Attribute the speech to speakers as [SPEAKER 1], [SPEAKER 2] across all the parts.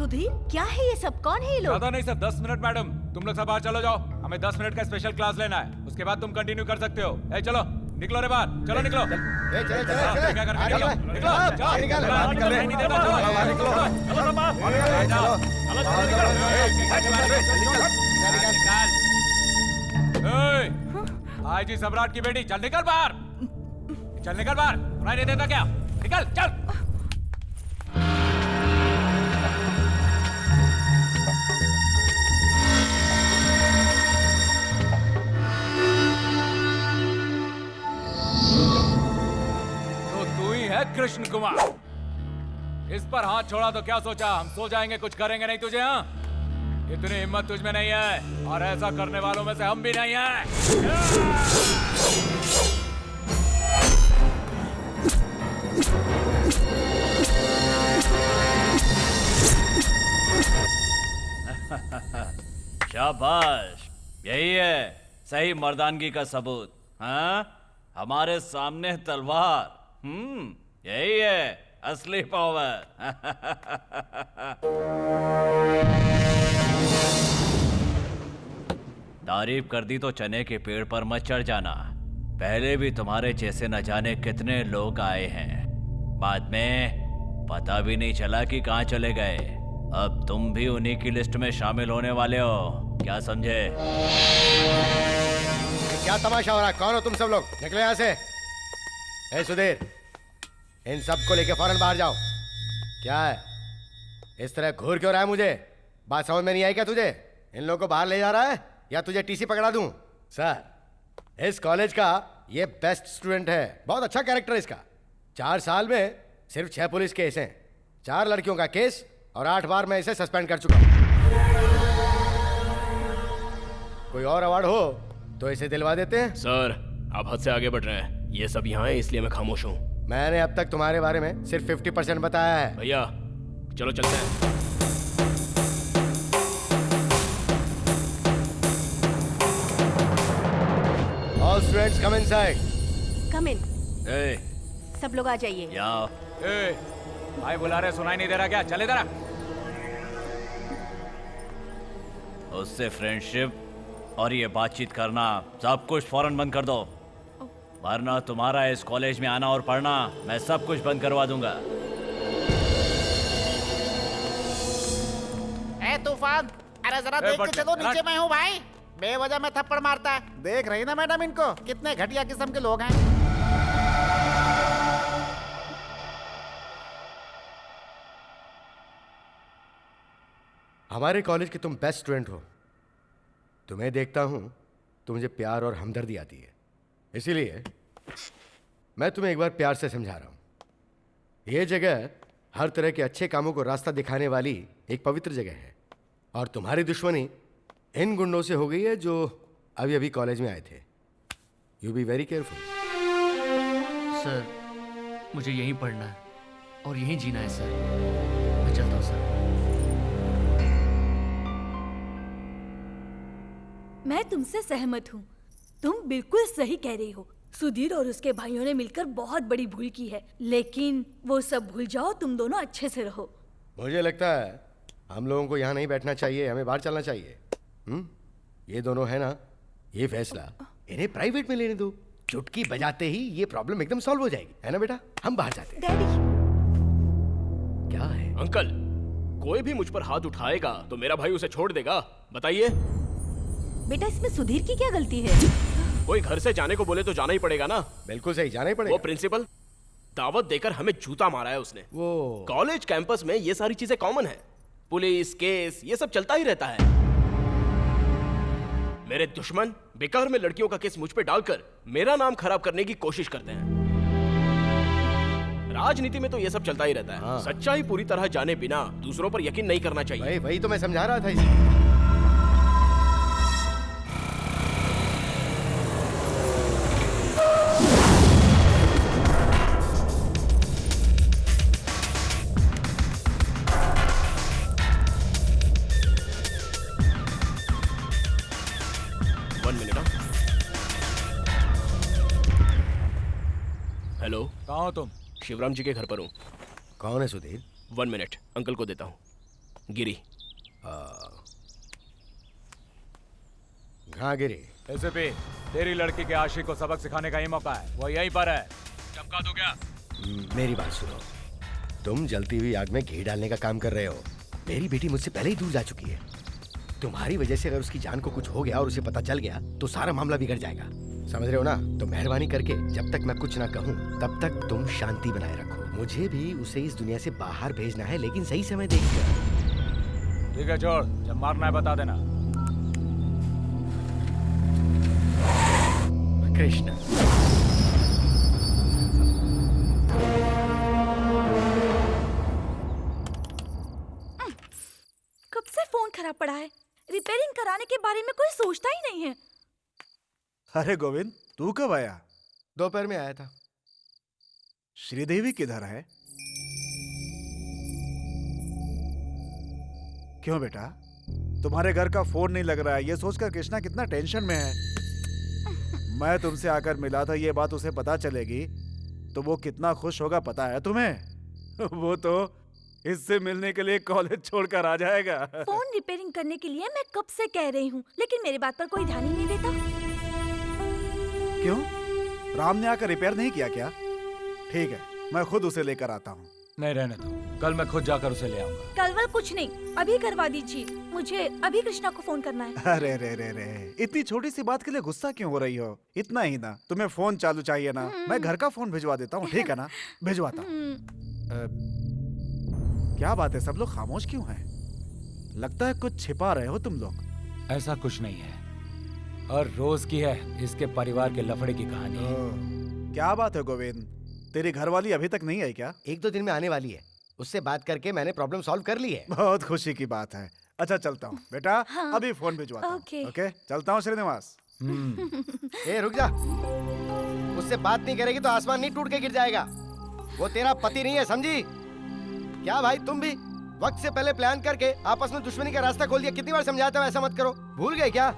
[SPEAKER 1] सुधीर, क्या है ये सब? कौन है ये लोग?
[SPEAKER 2] ज्यादा नहीं सर, 10 मिनट मैडम। तुम लोग सब बाहर चलो जाओ, हमें 10 मिनट का स्पेशल क्लास लेना है, उसके बाद तुम कंटिन्यू कर सकते हो। ए चलो निकलो रे बाहर, चलो निकलो।
[SPEAKER 3] चले
[SPEAKER 2] क्या कर रहे हो? निकलो जाओ,
[SPEAKER 3] निकल
[SPEAKER 2] नहीं देता, चलो। आई जी सम्राट की बेटी, चल निकल बाहर, चल निकल बाहर, सुनाई नहीं देता क्या? निकल चल। तो तू ही है कृष्ण कुमार। इस पर हाथ छोड़ा तो क्या सोचा हम सो जाएंगे, कुछ करेंगे नहीं तुझे? हाँ, इतनी हिम्मत तुझ में नहीं है और ऐसा करने वालों में से हम भी नहीं हैं। शाबाश, यही है सही मर्दानगी का सबूत। हाँ, हमारे सामने तलवार, यही है असली पावर। तारीफ कर दी तो चने के पेड़ पर मत चढ़ जाना। पहले भी तुम्हारे जैसे न जाने कितने लोग आए हैं, बाद में पता भी नहीं चला कि कहाँ चले गए। अब तुम भी उन्हीं की लिस्ट में शामिल होने वाले हो, क्या समझे?
[SPEAKER 3] क्या तमाशा हो रहा है? कौन हो तुम सब लोग? निकले यहाँ से। ए सुधीर, इन सबको लेके फौरन बाहर जाओ। क्या है, इस तरह घूर क्यों रहा है? मुझे बात समझ में नहीं आई क्या तुझे? इन लोगों को बाहर ले जा रहा है या तुझे टीसी पकड़ा दूं? सर, इस कॉलेज का ये बेस्ट स्टूडेंट है, बहुत अच्छा कैरेक्टर है इसका। 4 साल में सिर्फ 6 पुलिस केस हैं, 4 लड़कियों का केस और 8 बार मैं इसे सस्पेंड कर चुका हूं। कोई और अवार्ड हो तो इसे दिलवा देते हैं।
[SPEAKER 4] सर, आप हद से आगे बढ़ रहे हैं। ये सब यहाँ है इसलिए मैं खामोश हूँ।
[SPEAKER 3] मैंने अब तक तुम्हारे बारे में सिर्फ 50% बताया है।
[SPEAKER 4] भैया चलो चलते हैं।
[SPEAKER 3] All students come inside.
[SPEAKER 1] Come in.
[SPEAKER 2] ए,
[SPEAKER 1] सब लोग आ जाइए।
[SPEAKER 2] यहाँ ए, भाई बुला रहे, सुनाई नहीं दे रहा क्या? चल इधर आ। उससे फ्रेंडशिप और ये बातचीत करना सब कुछ फौरन बंद कर दो, वरना तुम्हारा इस कॉलेज में आना और पढ़ना मैं सब कुछ बंद करवा दूंगा।
[SPEAKER 5] ए तूफान, अरे जरा देख के चलो, नीचे मैं हूँ भाई। बेवजह में थप्पड़ मारता है। देख रही ना मैडम इनको, कितने घटिया किस्म के लोग हैं।
[SPEAKER 3] हमारे कॉलेज के तुम बेस्ट स्टूडेंट हो, तुम्हें देखता हूं तो मुझे प्यार और हमदर्दी आती है, इसीलिए मैं तुम्हें एक बार प्यार से समझा रहा हूं। यह जगह हर तरह के अच्छे कामों को रास्ता दिखाने वाली एक पवित्र जगह है, और तुम्हारी दुश्मनी इन गुंडों से हो गई है जो अभी अभी कॉलेज में आए थे। You be very careful.
[SPEAKER 6] Sir, मुझे यहीं पढ़ना है और यहीं जीना है सर। मैं चलता हूँ सर।
[SPEAKER 1] मैं तुमसे सहमत हूँ, तुम बिल्कुल सही कह रही हो। सुधीर और उसके भाइयों ने मिलकर बहुत बड़ी भूल की है, लेकिन वो सब भूल जाओ, तुम दोनों अच्छे से रहो।
[SPEAKER 3] मुझे लगता है हम लोगों को यहाँ नहीं बैठना चाहिए, हमें बाहर चलना चाहिए। ये दोनों है ना, ये फैसला इन्हें प्राइवेट में लेने दो। चुटकी बजाते ही ये प्रॉब्लम एकदम सॉल्व हो जाएगी, है ना बेटा? हम बाहर जाते हैं।
[SPEAKER 1] डैडी,
[SPEAKER 3] क्या है?
[SPEAKER 4] अंकल, कोई भी मुझ पर हाथ उठाएगा तो मेरा भाई उसे छोड़ देगा? बताइए।
[SPEAKER 1] बेटा इसमें सुधीर की क्या गलती है?
[SPEAKER 4] कोई घर से जाने को बोले तो जाना ही पड़ेगा ना।
[SPEAKER 3] बिल्कुल सही, जाना ही
[SPEAKER 4] वो
[SPEAKER 3] पड़ेगा।
[SPEAKER 4] प्रिंसिपल दावत देकर हमें जूता मारा है उसने।
[SPEAKER 3] वो
[SPEAKER 4] कॉलेज कैंपस में ये सारी चीजें कॉमन है, पुलिस केस ये सब चलता ही रहता है। मेरे दुश्मन बेकार में लड़कियों का केस मुझ पे डालकर मेरा नाम खराब करने की कोशिश करते हैं। राजनीति में तो ये सब चलता ही रहता है।
[SPEAKER 3] हाँ।
[SPEAKER 4] सच्चाई पूरी तरह जाने बिना दूसरों पर यकीन नहीं करना चाहिए।
[SPEAKER 3] वही तो मैं समझा रहा था इसे।
[SPEAKER 4] हेलो,
[SPEAKER 2] कहाँ हो तुम?
[SPEAKER 4] शिवराम जी के घर पर हूँ।
[SPEAKER 3] कौन है सुधीर?
[SPEAKER 4] 1 मिनट, अंकल को देता हूँ। गिरी।
[SPEAKER 3] कहाँ गिरी?
[SPEAKER 7] एसपी, तेरी लड़की के आशिक को सबक सिखाने का ही मौका है, वो यहीं पर है। चमका दो क्या?
[SPEAKER 3] मेरी बात सुनो, तुम जलती हुई आग में घी डालने का काम कर रहे हो। मेरी बेटी मुझसे पहले ही दूर जा चुकी है। तुम्हारी वजह से अगर उसकी जान को कुछ हो गया और उसे पता चल गया तो सारा मामला बिगड़ जाएगा। समझ रहे हो ना? तो मेहरबानी करके जब तक मैं कुछ ना कहूँ तब तक तुम शांति बनाए रखो। मुझे भी उसे इस दुनिया से बाहर भेजना है, लेकिन सही समय देखकर।
[SPEAKER 7] ठीक है, छोड़, जब मारना है बता देना।
[SPEAKER 3] कृष्ण,
[SPEAKER 1] कब से फोन खराब पड़ा है, रिपेयरिंग कराने के बारे में कोई सोचता ही नहीं है।
[SPEAKER 8] अरे गोविंद, तू कब आया?
[SPEAKER 3] दोपहर में आया था।
[SPEAKER 8] श्रीदेवी किधर है? क्यों बेटा, तुम्हारे घर का फोन नहीं लग रहा है, ये सोचकर कृष्णा कितना टेंशन में है। मैं तुमसे आकर मिला था, ये बात उसे पता चलेगी तो वो कितना खुश होगा पता है तुम्हें? वो तो इससे मिलने के लिए कॉलेज छोड़कर आ जाएगा।
[SPEAKER 1] फोन रिपेयरिंग करने के लिए मैं कब से कह रही हूँ, लेकिन मेरी बात पर कोई ध्यान ही नहीं देता।
[SPEAKER 8] क्यों, राम ने आकर रिपेयर नहीं किया क्या? ठीक है, मैं खुद उसे लेकर आता हूँ।
[SPEAKER 7] नहीं, रहने दो, कल मैं खुद जाकर उसे ले आऊंगा।
[SPEAKER 1] कल वल कुछ नहीं, अभी करवा दीजिए, मुझे अभी कृष्णा को फोन करना है।
[SPEAKER 8] अरे रे रे रे, इतनी छोटी सी बात के लिए गुस्सा क्यों हो रही हो? इतना ही ना, तुम्हें फोन चालू चाहिए ना? मैं घर का फोन भिजवा देता हूँ, ठीक है ना? भिजवाता हूँ। क्या बात है, सब लोग खामोश क्यों हैं? लगता है कुछ छिपा रहे हो तुम लोग।
[SPEAKER 7] ऐसा कुछ नहीं है, और रोज की है इसके परिवार के लफड़े की कहानी।
[SPEAKER 8] क्या बात है गोविंद, तेरी घरवाली अभी तक नहीं आई क्या?
[SPEAKER 3] 1-2 दिन में आने वाली है। उससे बात करके मैंने प्रॉब्लम सॉल्व कर ली है।
[SPEAKER 8] बहुत खुशी की बात है। अच्छा चलता हूँ बेटा,
[SPEAKER 1] हाँ।
[SPEAKER 8] अभी फोन भिजवाता हूँ।
[SPEAKER 1] ओके।
[SPEAKER 8] ओके, चलता हूँ श्रीनिवास।
[SPEAKER 3] ए रुक जा, उससे बात नहीं करेगी तो आसमान नहीं टूट के गिर जाएगा। वो तेरा पति नहीं है, समझी? क्या भाई, तुम भी वक्त से पहले प्लान करके आपस में दुश्मनी का रास्ता खोल दिया। कितनी बार समझाता हूँ ऐसा मत करो, भूल गए क्या?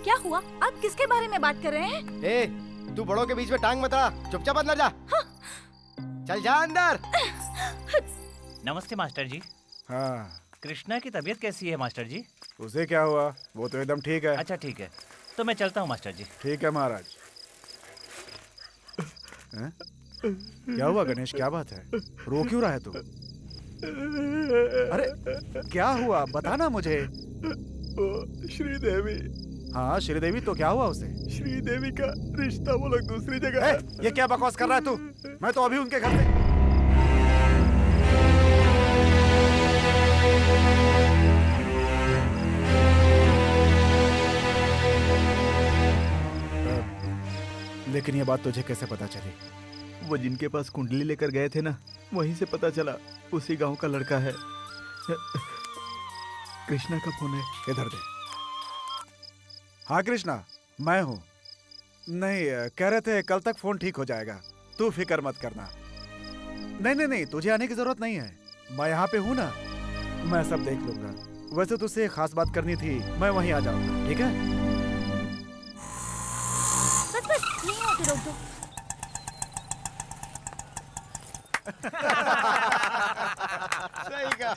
[SPEAKER 1] क्या हुआ? आप किसके बारे में बात कर रहे हैं?
[SPEAKER 3] ए, तू बड़ों के बीच में टांग मत अड़ा, चुपचाप अंदर जा।
[SPEAKER 1] हाँ।
[SPEAKER 3] चल जा अंदर।
[SPEAKER 2] नमस्ते मास्टर जी।
[SPEAKER 8] हाँ,
[SPEAKER 2] कृष्णा की तबीयत कैसी है मास्टर जी?
[SPEAKER 8] उसे क्या हुआ? वो तो एकदम ठीक है।
[SPEAKER 2] अच्छा ठीक है, तो मैं चलता हूँ मास्टर जी।
[SPEAKER 8] ठीक है महाराज। हैं? क्या हुआ गणेश, क्या बात है? रो क्यों रहा है तू? अरे क्या हुआ, बताना मुझे।
[SPEAKER 4] श्रीदेवी।
[SPEAKER 8] हाँ श्रीदेवी, तो क्या हुआ उसे?
[SPEAKER 4] श्रीदेवी का रिश्ता वो लोग दूसरी जगह है।
[SPEAKER 8] ये क्या बकवास कर रहा है तू? मैं तो अभी उनके घर से। लेकिन ये बात तुझे कैसे पता चली?
[SPEAKER 9] वो जिनके पास कुंडली लेकर गए थे ना, वहीं से पता चला। उसी गांव का लड़का है। कृष्णा का फोन है।
[SPEAKER 8] इधर दे। हाँ कृष्णा, मैं हूँ। नहीं, कह रहे थे कल तक फोन ठीक हो जाएगा, तू फिक्र मत करना। नहीं नहीं नहीं, तुझे आने की जरूरत नहीं है, मैं यहाँ पे हूँ ना, मैं सब देख लूंगा। वैसे तुझसे एक खास बात करनी थी, मैं वहीं आ जाऊंगा, ठीक है?
[SPEAKER 1] बस बस, यहीं आके रोक दो।
[SPEAKER 3] सही कहा।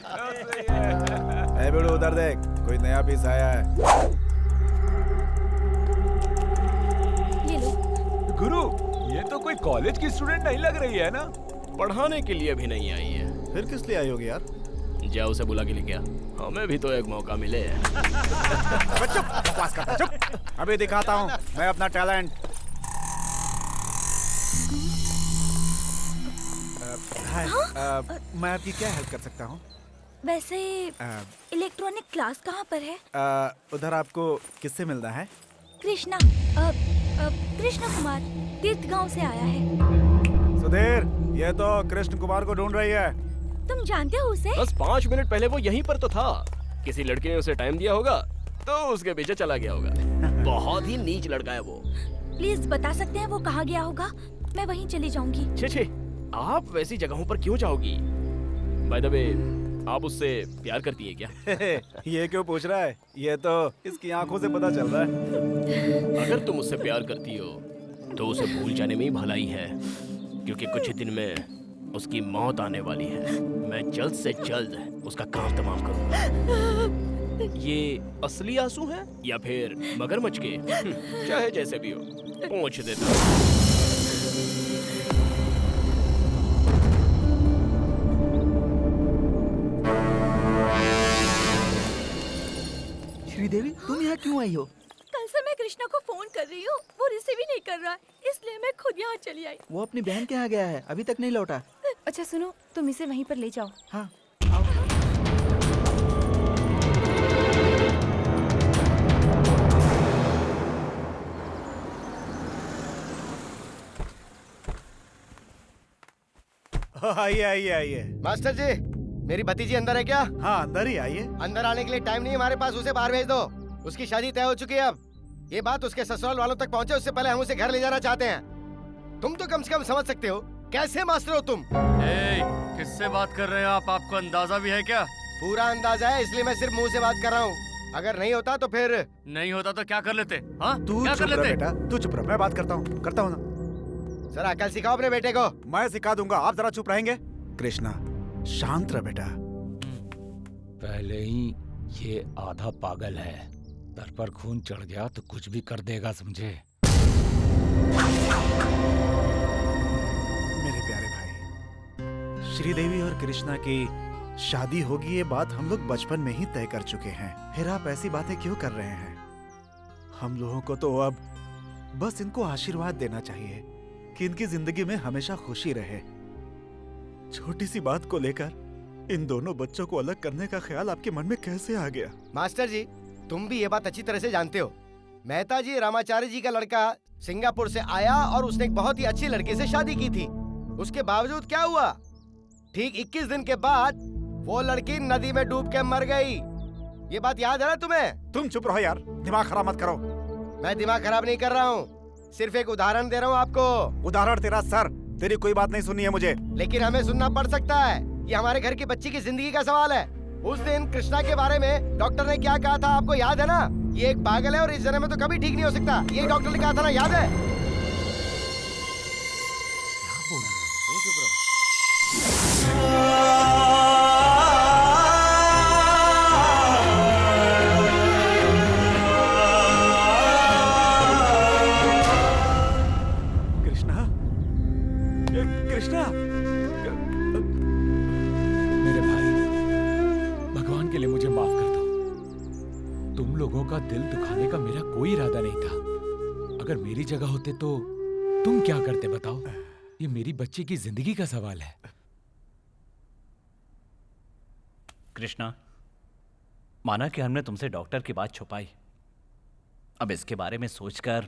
[SPEAKER 8] ए बेड़ू, उधर देख, कोई नया पीस आया है।
[SPEAKER 1] ये लो।
[SPEAKER 7] गुरु, ये तो कोई कॉलेज की स्टूडेंट नहीं लग रही है ना?
[SPEAKER 4] पढ़ाने के लिए भी नहीं आई है।
[SPEAKER 8] फिर किस लिए आई होगी यार?
[SPEAKER 4] जा उसे बुला के लेके आ, हमें भी तो एक मौका मिले।
[SPEAKER 8] चुप, बकवास करता, चुप। अभी दिखाता हूँ मैं अपना टैलेंट। हाय, मैं आपकी क्या हेल्प कर सकता हूँ?
[SPEAKER 1] वैसे इलेक्ट्रॉनिक क्लास कहाँ पर है?
[SPEAKER 8] उधर आपको किससे मिलना है?
[SPEAKER 1] कृष्णा, कृष्ण कुमार तीर्थ गांव से आया है।
[SPEAKER 8] सुधीर, ये तो कृष्ण कुमार को ढूंढ रही है।
[SPEAKER 1] तुम जानते हो उसे?
[SPEAKER 4] बस 5 मिनट पहले वो यहीं पर तो था। किसी लड़के ने उसे टाइम दिया होगा तो उसके पीछे चला गया होगा। बहुत ही नीच लड़का है वो।
[SPEAKER 1] प्लीज बता सकते हैं वो कहाँ गया होगा? मैं वहीं चली जाऊंगी।
[SPEAKER 4] छे छे, आप वैसी जगहों पर क्यों जाओगी? बाय द वे, आप उससे प्यार करती है क्या?
[SPEAKER 8] ये क्यों पूछ रहा है? ये तो इसकी आंखों से पता चल रहा है।
[SPEAKER 4] अगर तुम उससे प्यार करती हो तो उसे भूल जाने में ही भलाई है, क्योंकि कुछ ही दिन में उसकी मौत आने वाली है। मैं जल्द से जल्द उसका काम तमाम करूंगा। ये असली आंसू हैं या फिर मगरमच्छ के? चाहे जैसे भी हो, पहुंच देता हूं।
[SPEAKER 9] श्रीदेवी, तुम यहाँ क्यों आई हो?
[SPEAKER 1] कल से मैं कृष्णा को फोन कर रही हूँ, वो रिसीव ही नहीं कर रहा, इसलिए मैं खुद यहाँ चली आई।
[SPEAKER 9] वो अपनी बहन के यहाँ गया है, अभी तक नहीं लौटा।
[SPEAKER 10] अच्छा सुनो, तुम इसे वहीं पर ले जाओ।
[SPEAKER 9] हाँ।
[SPEAKER 8] आइए आइए आइए।
[SPEAKER 3] मास्टर जी, मेरी भतीजी अंदर है क्या?
[SPEAKER 8] हाँ, अंदर ही आइए।
[SPEAKER 3] अंदर आने के लिए टाइम नहीं है हमारे पास, उसे बाहर भेज दो। उसकी शादी तय हो चुकी है। अब ये बात उसके ससुराल वालों तक पहुंचे उससे पहले हम उसे घर ले जाना चाहते हैं। तुम तो कम से कम समझ सकते हो, कैसे मास्टर हो तुम?
[SPEAKER 6] किससे बात कर रहे हैं आप? आपको अंदाजा भी है क्या?
[SPEAKER 3] पूरा अंदाजा है, इसलिए मैं सिर्फ मुंह से बात कर रहा हूँ। अगर नहीं होता तो फिर
[SPEAKER 6] नहीं होता तो क्या कर लेते? हाँ,
[SPEAKER 8] तू
[SPEAKER 6] क्या
[SPEAKER 8] चुप
[SPEAKER 6] कर
[SPEAKER 8] रह
[SPEAKER 6] लेते?
[SPEAKER 8] बेटा, तू चुप रह, मैं बात करता हूँ ना।
[SPEAKER 3] सर अकल सिखाओ अपने बेटे को।
[SPEAKER 8] मैं सिखा दूंगा, आप जरा चुप रहेंगे। कृष्णा, शांत रह बेटा।
[SPEAKER 7] पहले ही ये आधा पागल है, सर पर खून चढ़ गया तो कुछ भी कर देगा, समझे?
[SPEAKER 8] मेरे प्यारे भाई, श्रीदेवी और कृष्णा की शादी होगी, ये बात हम लोग बचपन में ही तय कर चुके हैं। फिर आप ऐसी बातें क्यों कर रहे हैं? हम लोगों को तो अब बस इनको आशीर्वाद देना चाहिए कि इनकी जिंदगी में हमेशा खुशी रहे। छोटी सी बात को लेकर इन दोनों बच्चों को अलग करने का ख्याल आपके मन में कैसे आ गया?
[SPEAKER 3] मास्टर जी, तुम भी ये बात अच्छी तरह से जानते हो। मेहता जी रामाचार्य जी का लड़का सिंगापुर से आया और उसने एक बहुत ही अच्छी लड़की से शादी की थी। उसके बावजूद क्या हुआ? ठीक 21 दिन के बाद वो लड़की नदी में डूब के मर गई। ये बात याद है ना तुम्हें?
[SPEAKER 8] तुम चुप रहो यार, दिमाग खराब मत करो।
[SPEAKER 3] मैं दिमाग खराब नहीं कर रहा हूँ, सिर्फ एक उदाहरण दे रहा हूँ आपको।
[SPEAKER 8] उदाहरण तेरा सर, तेरी कोई बात नहीं सुनी है मुझे।
[SPEAKER 3] लेकिन हमें सुनना पड़ सकता है, ये हमारे घर की बच्ची की जिंदगी का सवाल है। उस दिन कृष्णा के बारे में डॉक्टर ने क्या कहा था आपको याद है ना? ये एक पागल है और इस जन्म में तो कभी ठीक नहीं हो सकता, ये डॉक्टर ने कहा था ना, याद है? क्या बोल रहे हो? चुप रहो।
[SPEAKER 8] कृष्णा, कृष्णा,
[SPEAKER 7] मेरे भाई, भगवान के लिए मुझे माफ कर दो। तुम लोगों का दिल दुखाने का मेरा कोई इरादा नहीं था। अगर मेरी जगह होते तो तुम क्या करते बताओ? ये मेरी बच्ची की जिंदगी का सवाल है।
[SPEAKER 2] कृष्णा, माना कि हमने तुमसे डॉक्टर की बात छुपाई। अब इसके बारे में सोचकर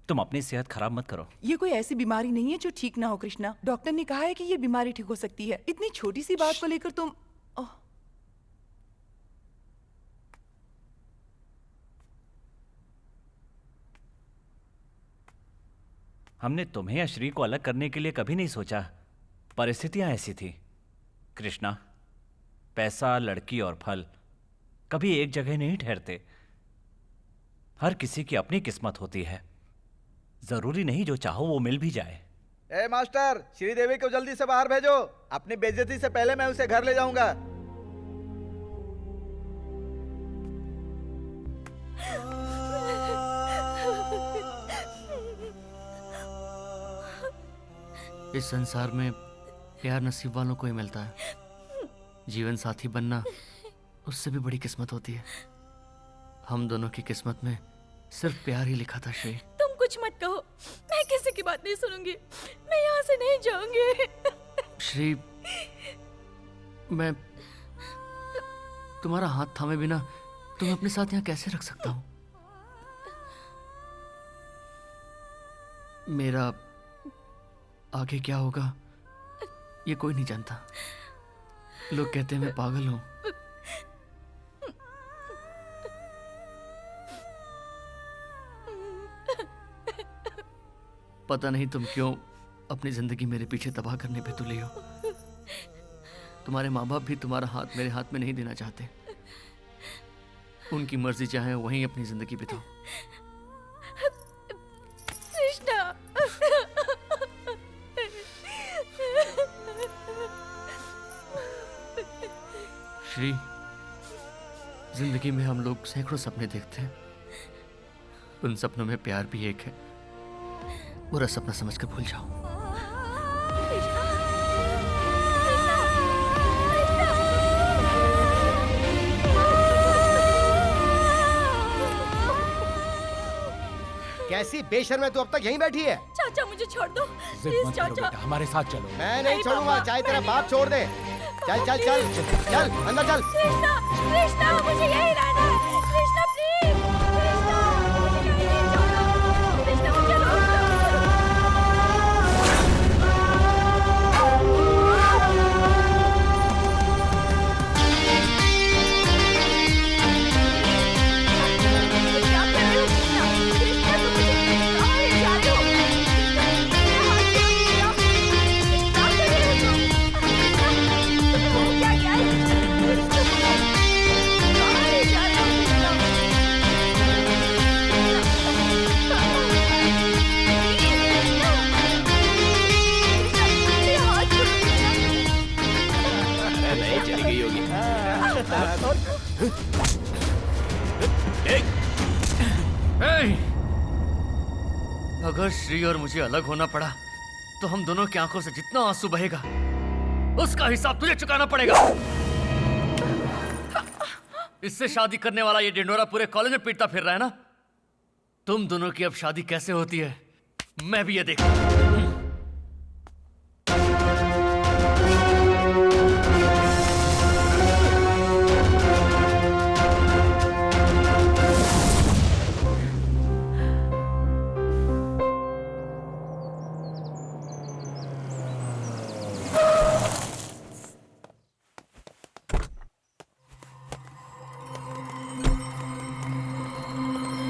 [SPEAKER 2] तुम अपनी सेहत खराब मत करो।
[SPEAKER 10] ये कोई ऐसी बीमारी नहीं है जो ठीक ना हो कृष्णा। डॉक्टर ने कहा है कि ये बीमारी ठीक हो सकती है। इतनी छोटी सी बात को लेकर तुम
[SPEAKER 2] हमने तुम्हें या श्री को अलग करने के लिए कभी नहीं सोचा, परिस्थितियां ऐसी थी। कृष्णा, पैसा, लड़की और फल कभी एक जगह नहीं ठहरते। हर किसी की अपनी किस्मत होती है, जरूरी नहीं जो चाहो वो मिल भी जाए।
[SPEAKER 9] ए मास्टर, श्रीदेवी को जल्दी से बाहर भेजो। अपनी बेइज्जती से पहले मैं उसे घर ले जाऊंगा।
[SPEAKER 6] इस संसार में प्यार नसीब वालों को ही मिलता है। जीवन साथी बनना उससे भी बड़ी किस्मत होती है। हम दोनों की किस्मत में सिर्फ प्यार ही लिखा था। श्री,
[SPEAKER 1] तुम कुछ मत कहो, मैं किसी की बात नहीं सुनूंगी। मैं यहाँ से नहीं जाऊंगी।
[SPEAKER 6] श्री, मैं तुम्हारा हाथ थामे बिना तुम्हें अपने साथ यहाँ कैसे रख सकता हूँ? मेरा आगे क्या होगा ये कोई नहीं जानता। लोग कहते हैं मैं पागल हूं। पता नहीं तुम क्यों अपनी जिंदगी मेरे पीछे तबाह करने पे तुले हो। तुम्हारे माँ बाप भी तुम्हारा हाथ मेरे हाथ में नहीं देना चाहते। उनकी मर्जी चाहे वहीं अपनी जिंदगी बिताओ। श्री, जिंदगी में हम लोग सैकड़ों सपने देखते हैं। उन सपनों में प्यार भी एक है। बुरा सपना समझकर भूल जाओ।
[SPEAKER 3] कैसी बेशर्म है तू, अब तक यहीं बैठी है?
[SPEAKER 1] चाचा मुझे छोड़ दो
[SPEAKER 7] जिद
[SPEAKER 1] प्लीज
[SPEAKER 7] मत करो
[SPEAKER 1] चाचा।
[SPEAKER 7] बेटा, हमारे साथ चलो।
[SPEAKER 3] मैं नहीं छोड़ूंगा, चाहे तेरा बाप छोड़ दे। चल चल चल चल अंदर चल।
[SPEAKER 1] कृष्णा कृष्णा मुझे यही रहना है। कृष्णा प्लीज, कृष्णा मुझे यहीं नहीं छोड़ो। कृष्णा मुझे रोक दो। क्या कर रहे हो कृष्णा? कृष्णा तुम मुझे कहाँ ले जा रहे हो? कृष्णा मेरे हाथ छोड़ दो। क्या कर रहे हो तुम? तुमने क्या किया है? कृष्णा कहाँ ले जा रहे हो कृष्णा? मेरे हाथ छोड़ो कृष्णा।
[SPEAKER 4] अरे नहीं, चली गई होगी।
[SPEAKER 6] अगर श्री और मुझे अलग होना पड़ा तो हम दोनों की आंखों से जितना आंसू बहेगा उसका हिसाब तुझे चुकाना पड़ेगा। इससे शादी करने वाला ये डिंडोरा पूरे कॉलेज में पीटता फिर रहा है ना। तुम दोनों की अब शादी कैसे होती है मैं भी ये देखूं।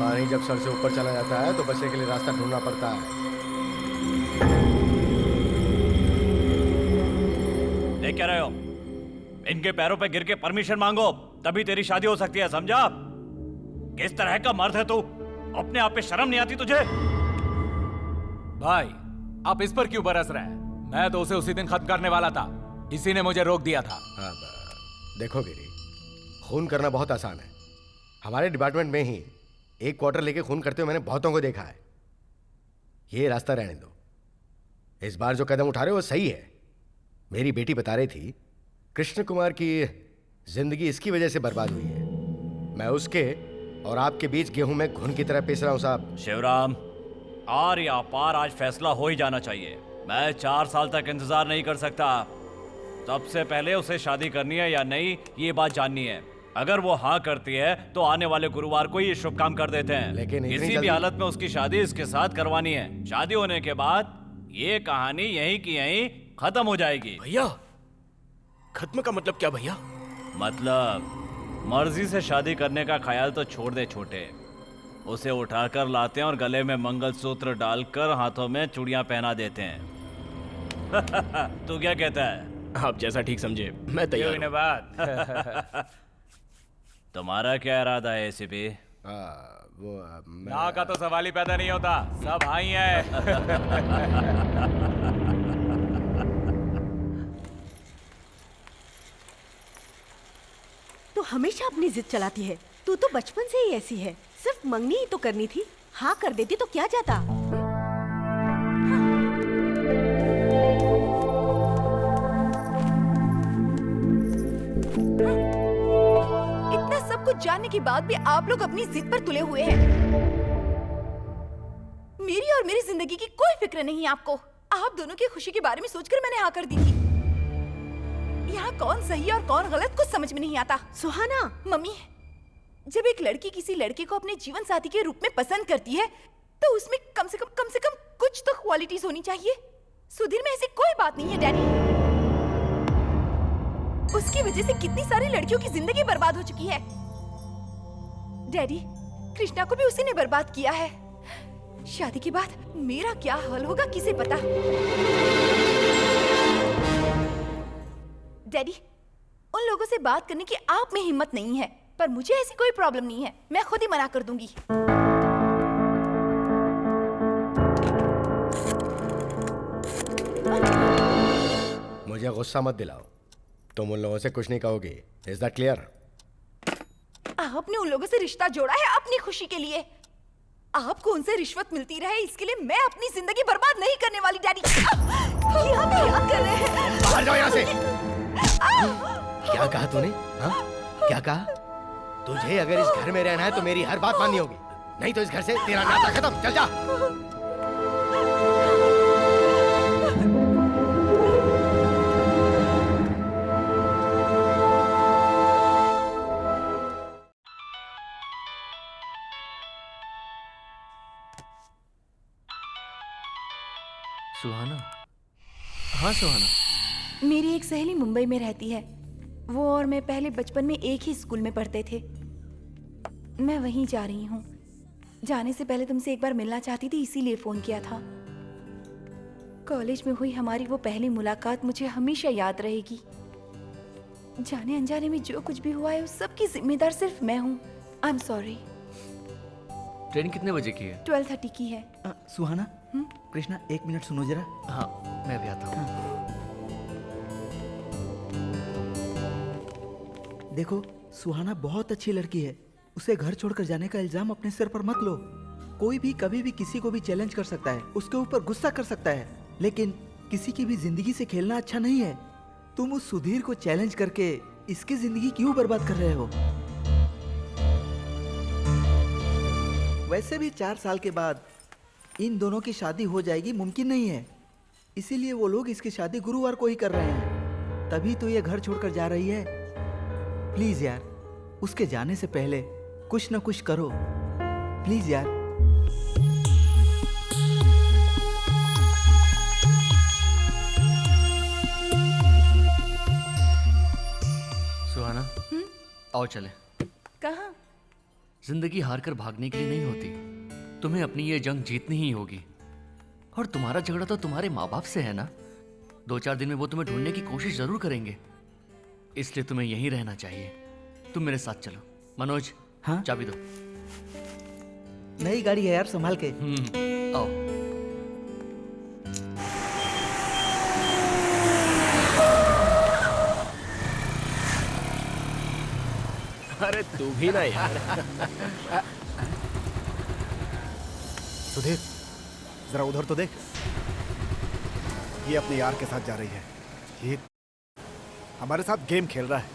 [SPEAKER 3] पानी जब सर से ऊपर चला जाता है तो बचने के लिए रास्ता ढूंढना पड़ता है।
[SPEAKER 2] देख क्या रहे हो? इनके पैरों पे गिर के परमिशन मांगो, तभी तेरी शादी हो सकती है, समझा? किस तरह का मर्द है तू? अपने आप पे शर्म नहीं आती तुझे?
[SPEAKER 7] भाई आप इस पर क्यों बरस रहे हैं? मैं तो उसे उसी दिन खत्म करने वाला था, इसी ने मुझे रोक दिया था।
[SPEAKER 3] देखो गिरी, खून करना बहुत आसान है। हमारे डिपार्टमेंट में ही एक क्वार्टर लेके खून करते हुए मैंने बहुतों को देखा है। ये रास्ता रहने दो। इस बार जो कदम उठा रहे हो वो सही है। मेरी बेटी बता रही थी कृष्ण कुमार की जिंदगी इसकी वजह से बर्बाद हुई है। मैं उसके और आपके बीच गेहूं में घुन की तरह पीस रहा हूं साहब।
[SPEAKER 2] शिवराम, आर या पार आज फैसला हो ही जाना चाहिए। मैं 4 साल तक इंतजार नहीं कर सकता। सबसे पहले उसे शादी करनी है या नहीं ये बात जाननी है। अगर वो हाँ करती है तो आने वाले गुरुवार को ये शुभ काम कर देते हैं।
[SPEAKER 3] लेकिन इतनी
[SPEAKER 2] किसी भी
[SPEAKER 3] जल्दी-
[SPEAKER 2] हालत में उसकी शादी इसके साथ करवानी है। शादी होने के बाद ये कहानी यहीं की यहीं खत्म हो जाएगी।
[SPEAKER 4] भैया, खत्म का मतलब क्या भैया?
[SPEAKER 2] मतलब मर्जी से शादी करने का ख्याल तो छोड़ दे छोटे। उसे उठाकर लाते हैं और गले में मंगलसूत्र डालकर हाथों में चूड़ियां पहना देते हैं। तू क्या कहता है?
[SPEAKER 4] आप जैसा ठीक समझे, मैं तैयार हूं।
[SPEAKER 2] बात तुम्हारा क्या इरादा है एसीपी?
[SPEAKER 7] ना का तो सवाल ही पैदा नहीं होता, सब हाँ ही है।
[SPEAKER 11] तो हमेशा अपनी जिद चलाती है। तू तो बचपन से ही ऐसी है। सिर्फ मंगनी ही तो करनी थी, हाँ कर देती तो क्या जाता।
[SPEAKER 10] इतना सब कुछ जानने के बाद भी आप लोग अपनी जिद पर तुले हुए हैं। मेरी और मेरी जिंदगी की कोई फिक्र नहीं है आपको। आप दोनों की खुशी के बारे में सोचकर मैंने हाँ कर दी थी। यहाँ कौन सही और कौन गलत कुछ समझ में नहीं आता।
[SPEAKER 11] सुहाना,
[SPEAKER 10] मम्मी, जब एक लड़की किसी लड़के को अपने जीवन साथी के रूप में पसंद करती है तो उसमें कम से कम कुछ तो क्वालिटीज होनी चाहिए। सुधीर में ऐसी कोई बात नहीं है डैडी। उसकी वजह से कितनी सारी लड़कियों की जिंदगी बर्बाद हो चुकी है। डैडी, कृष्णा को भी उसी ने बर्बाद किया है। शादी के बाद मेरा क्या हाल होगा किसे पता। डैडी, उन लोगों से बात करने की आप में हिम्मत नहीं है, पर मुझे ऐसी कोई प्रॉब्लम नहीं है। मैं खुद ही मना कर दूंगी।
[SPEAKER 3] मुझे गुस्सा मत दिलाओ। तुम उन लोगों से कुछ नहीं कहोगी। Is that clear?
[SPEAKER 10] आपने उन लोगों से रिश्ता जोड़ा है अपनी खुशी के लिए। आपको उनसे रिश्वत मिलती रहे इसके लिए मैं अपनी जिंदगी बर्बाद नहीं करने वाली डैडी। ये आप क्या कर रहे हैं?
[SPEAKER 3] बाहर जाओ यहाँ से। क्या कहा तूने? हाँ? क्या कहा? तुझे अगर इस घर में रहना है तो मेरी हर बात माननी होगी, नहीं तो इस घर से तेरा नाता खत्म। चल जा।
[SPEAKER 6] सुहाना? हाँ सुहाना।
[SPEAKER 10] मेरी एक सहेली मुंबई में रहती है। वो और मैं पहले बचपन में एक ही स्कूल में पढ़ते थे। मैं वहीं जा रही हूँ। जाने से पहले तुमसे एक बार मिलना चाहती थी, इसीलिए फोन किया था। कॉलेज में हुई हमारी वो पहली मुलाकात मुझे हमेशा याद रहेगी। जाने अनजाने में जो कुछ भी हुआ है उस सब की जिम्मेदार सिर्फ मैं हूँ। I am sorry.
[SPEAKER 6] ट्रेन कितने बजे की है?
[SPEAKER 10] 12:30 की है।
[SPEAKER 9] सुहाना, कृष्णा एक मिनट सुनो जरा।
[SPEAKER 6] हाँ मैं भी आता हूँ।
[SPEAKER 9] देखो, सुहाना बहुत अच्छी लड़की है। उसे घर छोड़कर जाने का इल्जाम अपने सिर पर मत लो। कोई भी कभी भी किसी को भी चैलेंज कर सकता है, उसके ऊपर गुस्सा कर सकता है, लेकिन किसी की भी जिंदगी से खेलना अच्छा नहीं है। तुम उस सुधीर को चैलेंज करके इसकी जिंदगी क्यों बर्बाद कर रहे हो? वैसे भी 4 साल के बाद इन दोनों की शादी हो जाएगी मुमकिन नहीं है। इसीलिए वो लोग इसकी शादी गुरुवार को ही कर रहे हैं। तभी तो ये घर छोड़कर जा रही है। प्लीज यार, उसके जाने से पहले कुछ ना कुछ करो प्लीज यार।
[SPEAKER 6] सुहाना, आओ चले।
[SPEAKER 10] कहाँ?
[SPEAKER 6] जिंदगी हार कर भागने के लिए नहीं होती। तुम्हें अपनी ये जंग जीतनी ही होगी। और तुम्हारा झगड़ा तो तुम्हारे माँ बाप से है ना। 2-4 दिन में वो तुम्हें ढूंढने की कोशिश जरूर करेंगे, इसलिए तुम्हें यहीं रहना चाहिए। तुम मेरे साथ चलो। मनोज,
[SPEAKER 9] हाँ?
[SPEAKER 6] चाबी दो।
[SPEAKER 9] नई गाड़ी है यार, संभाल के।
[SPEAKER 6] आओ।
[SPEAKER 4] अरे तू भी ना यार।
[SPEAKER 8] सुधीर, जरा उधर तो देख। ये अपने यार के साथ जा रही है। ये हमारे साथ गेम खेल रहा है।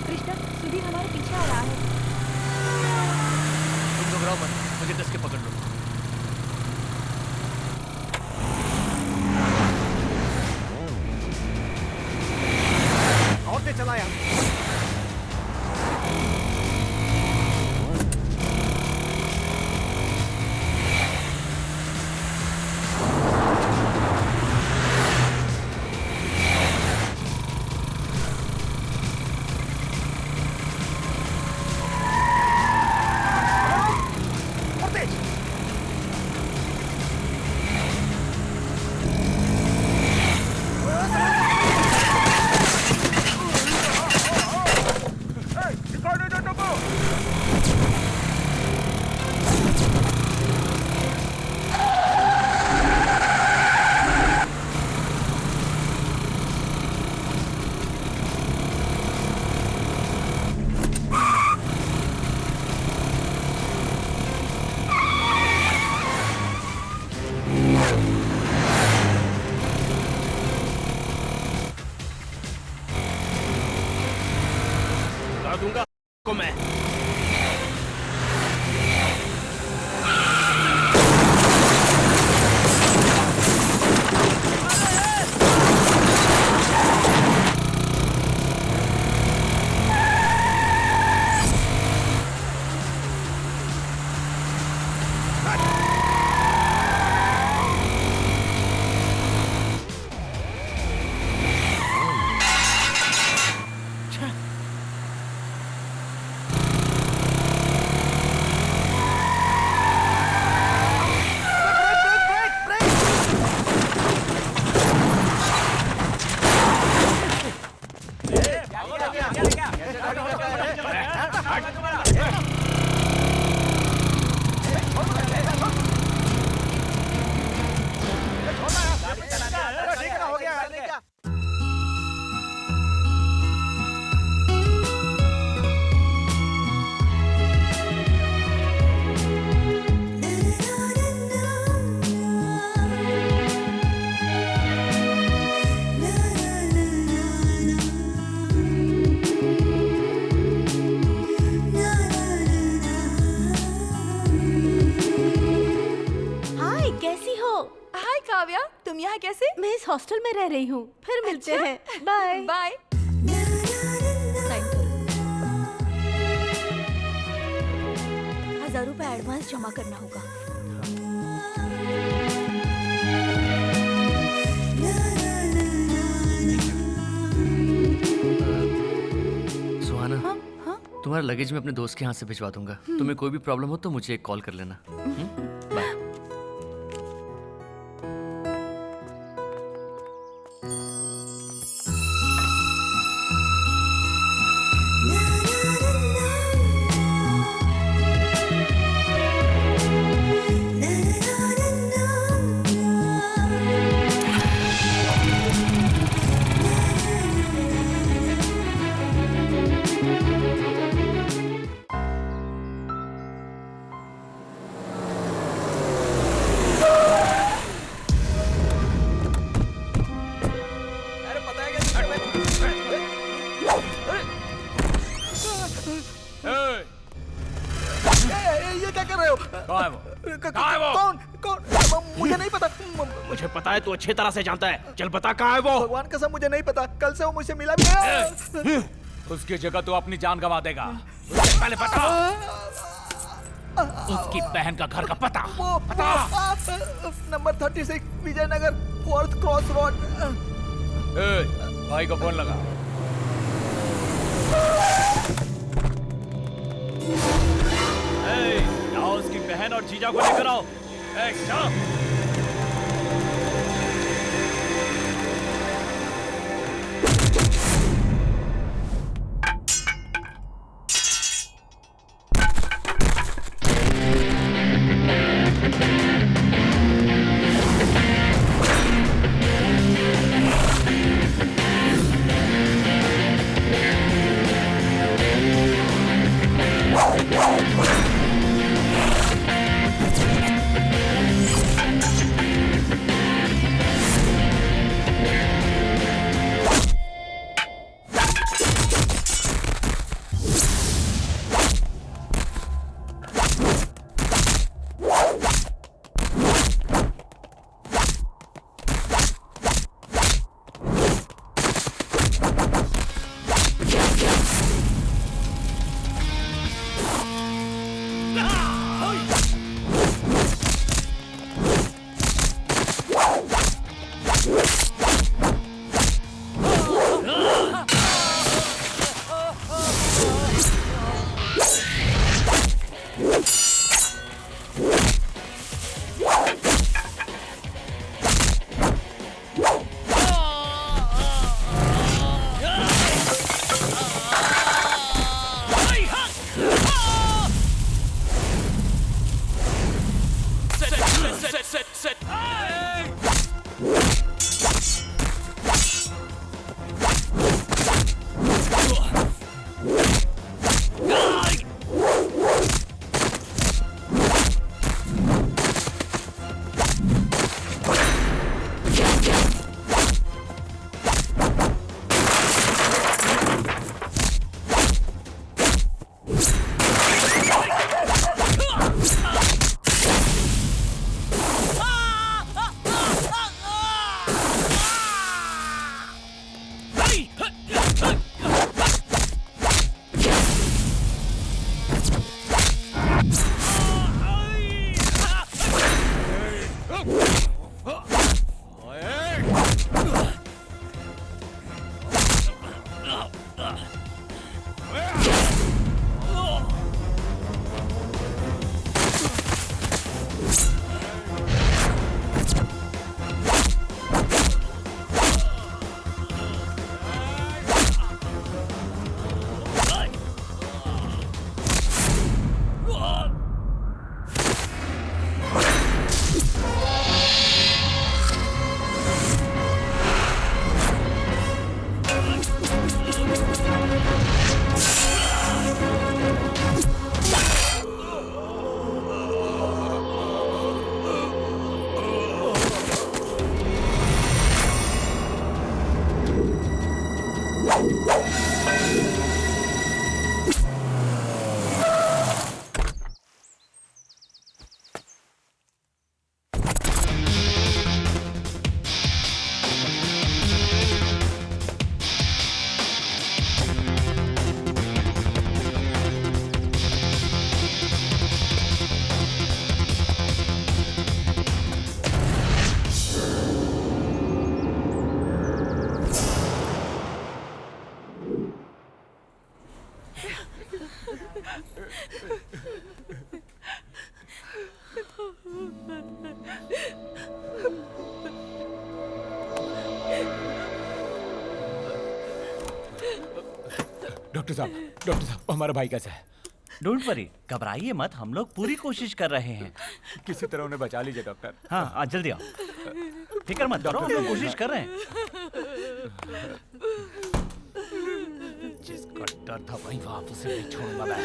[SPEAKER 10] कृष्णा, सुधीर हमारे पीछे आ रहा है।
[SPEAKER 6] तुम घबराओ मत, मुझे कस के पकड़ लो।
[SPEAKER 8] और चला यार।
[SPEAKER 4] दूंगा को मैं।
[SPEAKER 11] इस हॉस्टल में रह रही हूँ। फिर मिलते हैं। Bye
[SPEAKER 10] bye.
[SPEAKER 1] साइन करो। 1000 रुपए एडवांस जमा करना होगा।
[SPEAKER 6] सुहाना, तुम्हारा लगेज मैं अपने दोस्त के हाथ से भिजवा दूंगा। तुम्हें कोई भी प्रॉब्लम हो तो मुझे एक कॉल कर लेना। बाय।
[SPEAKER 9] ये क्या कर रहे हो?
[SPEAKER 2] कौन है वो? कहाँ है वो?
[SPEAKER 9] कौन? मुझे नहीं पता।
[SPEAKER 4] मुझे पता है, तू अच्छी तरह से जानता है। चल बता कहाँ है वो?
[SPEAKER 9] भगवान कसम मुझे नहीं पता। कल से वो मुझसे मिला भी नहीं।
[SPEAKER 7] उसकी जगह तू अपनी जान गंवा देगा। मुझे पहले बता उसकी बहन का घर का पता।
[SPEAKER 9] बता। Number 36 Vijayanagar 4th cross road.
[SPEAKER 7] भाई को फोन लगा।
[SPEAKER 2] जाओ उसकी बहन और जीजा को लेकर आओ। जाओ।
[SPEAKER 7] डॉक्टर साहब हमारा भाई कैसा है?
[SPEAKER 2] डोंट वरी, घबराइए मत, हम लोग पूरी कोशिश कर रहे हैं।
[SPEAKER 7] किसी तरह उन्हें बचा लीजिए डॉक्टर।
[SPEAKER 2] हाँ आज जल्दी आओ, फिक्र मत करो, हम लोग कोशिश कर रहे हैं।
[SPEAKER 7] जिसका डर था वही वापस से नहीं छोड़ूंगा मैं।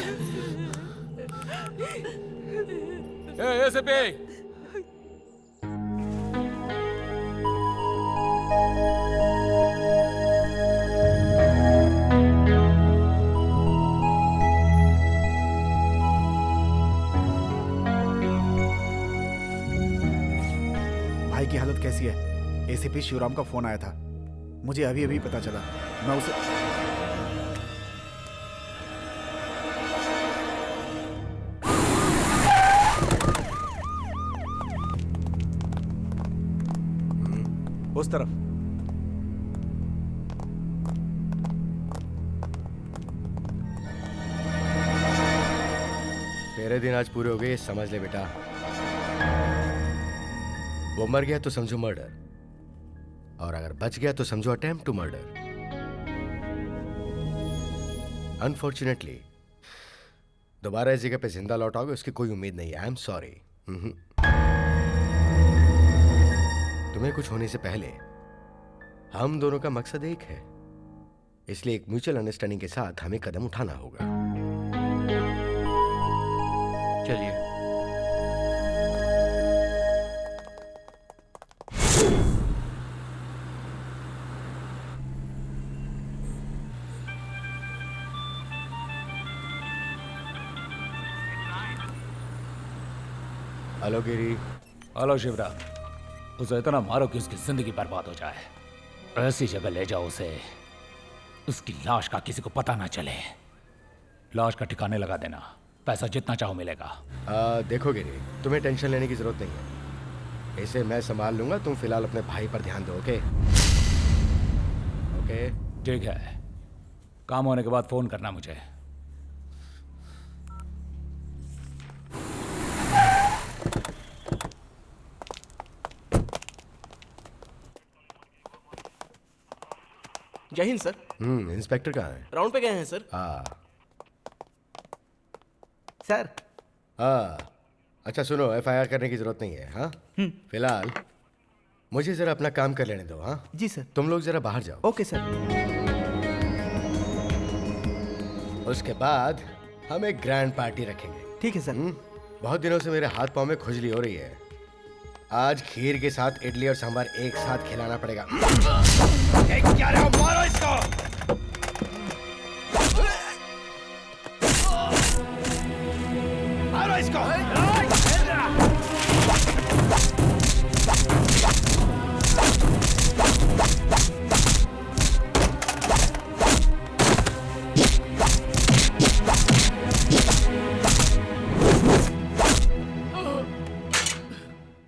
[SPEAKER 7] ऐसे पे
[SPEAKER 8] भाई की हालत कैसी है? एसीपी शिवराम का फोन आया था, मुझे अभी अभी पता चला। मैं उसे उस तरफ।
[SPEAKER 3] तेरे दिन आज पूरे हो गए, समझ ले बेटा। वो मर गया तो समझो मर्डर, और अगर बच गया तो समझो अटेम्प्ट टू मर्डर। अनफॉर्चुनेटली दोबारा इस जगह पे जिंदा लौट आओगे उसकी कोई उम्मीद नहीं है। I am sorry. तुम्हें कुछ होने से पहले हम दोनों का मकसद एक है, इसलिए एक म्यूचुअल अंडरस्टैंडिंग के साथ हमें कदम उठाना होगा।
[SPEAKER 6] चलिए।
[SPEAKER 3] हेलो गिरी।
[SPEAKER 7] हेलो शिवराम। उसे इतना मारो कि उसकी जिंदगी बर्बाद हो जाए। ऐसी जगह ले जाओ उसे, उसकी लाश का किसी को पता ना चले। लाश का ठिकाने लगा देना, पैसा जितना चाहो मिलेगा।
[SPEAKER 3] देखो गिरी, तुम्हें टेंशन लेने की जरूरत नहीं है, इसे मैं संभाल लूंगा। तुम फिलहाल अपने भाई पर ध्यान दो। ओके ओके
[SPEAKER 7] ठीक है, काम होने के बाद फोन करना मुझे।
[SPEAKER 4] जय हिंद सर।
[SPEAKER 3] इंस्पेक्टर कहाँ है?
[SPEAKER 4] राउंड पे गए हैं सर।
[SPEAKER 9] सर।
[SPEAKER 3] अच्छा सुनो, एफआईआर करने की जरूरत नहीं है। हाँ फिलहाल मुझे जरा अपना काम कर लेने दो। हाँ
[SPEAKER 9] जी सर।
[SPEAKER 3] तुम लोग जरा बाहर जाओ।
[SPEAKER 9] Okay sir.
[SPEAKER 3] उसके बाद हम एक ग्रैंड पार्टी रखेंगे।
[SPEAKER 9] ठीक है सर।
[SPEAKER 3] बहुत दिनों से मेरे हाथ पांव में खुजली हो रही है, आज खीर के साथ इडली और सांभर एक साथ खिलाना पड़ेगा। क्या रहे हो? मारो इसको। मारो इसको।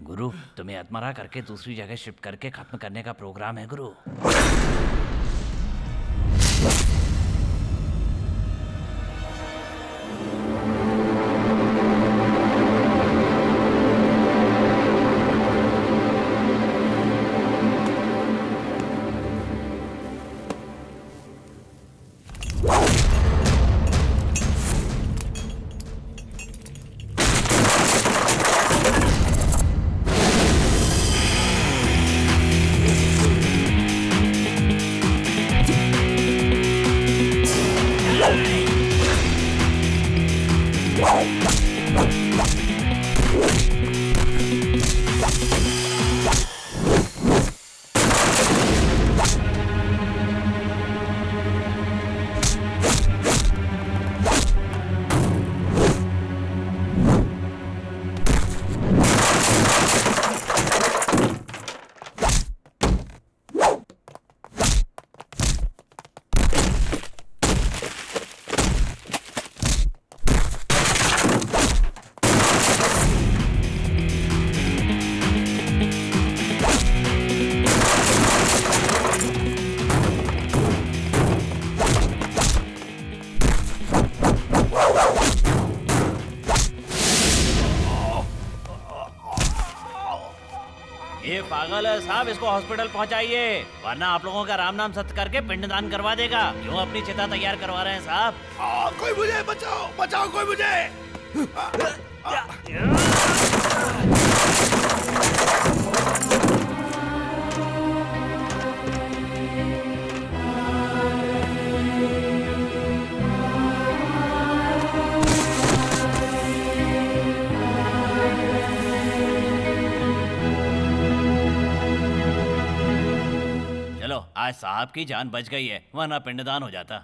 [SPEAKER 2] गुरु, तुम्हें अदमरा करके दूसरी जगह शिफ्ट करके खत्म करने का प्रोग्राम है गुरु। पागल है साहब, इसको हॉस्पिटल पहुंचाइए, वरना आप लोगों का राम नाम सत्य करके पिंडदान करवा देगा। क्यों अपनी चिता तैयार करवा रहे हैं साहब?
[SPEAKER 3] कोई मुझे बचाओ, बचाओ कोई मुझे।
[SPEAKER 2] चलो, आज साहब की जान बच गई है, वरना पिंडदान हो जाता।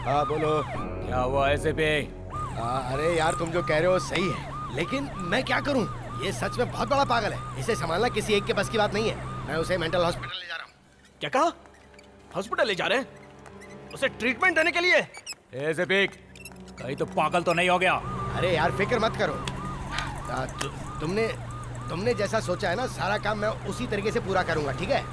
[SPEAKER 3] हाँ बोलो।
[SPEAKER 7] क्या हुआ ऐसे पे?
[SPEAKER 3] अरे यार तुम जो कह रहे हो सही है, लेकिन मैं क्या करूं? ये सच में बहुत बड़ा पागल है, इसे संभालना किसी एक के बस की बात नहीं है। मैं उसे मेंटल हॉस्पिटल ले जा रहा हूँ।
[SPEAKER 4] क्या कहा? हॉस्पिटल ले जा रहे हैं? उसे ट्रीटमेंट देने के लिए?
[SPEAKER 7] ऐसे पे कहीं तो पागल तो नहीं हो गया?
[SPEAKER 3] अरे यार फिक्र मत करो। तुमने जैसा सोचा है ना, सारा काम मैं उसी तरीके से पूरा करूंगा, ठीक है?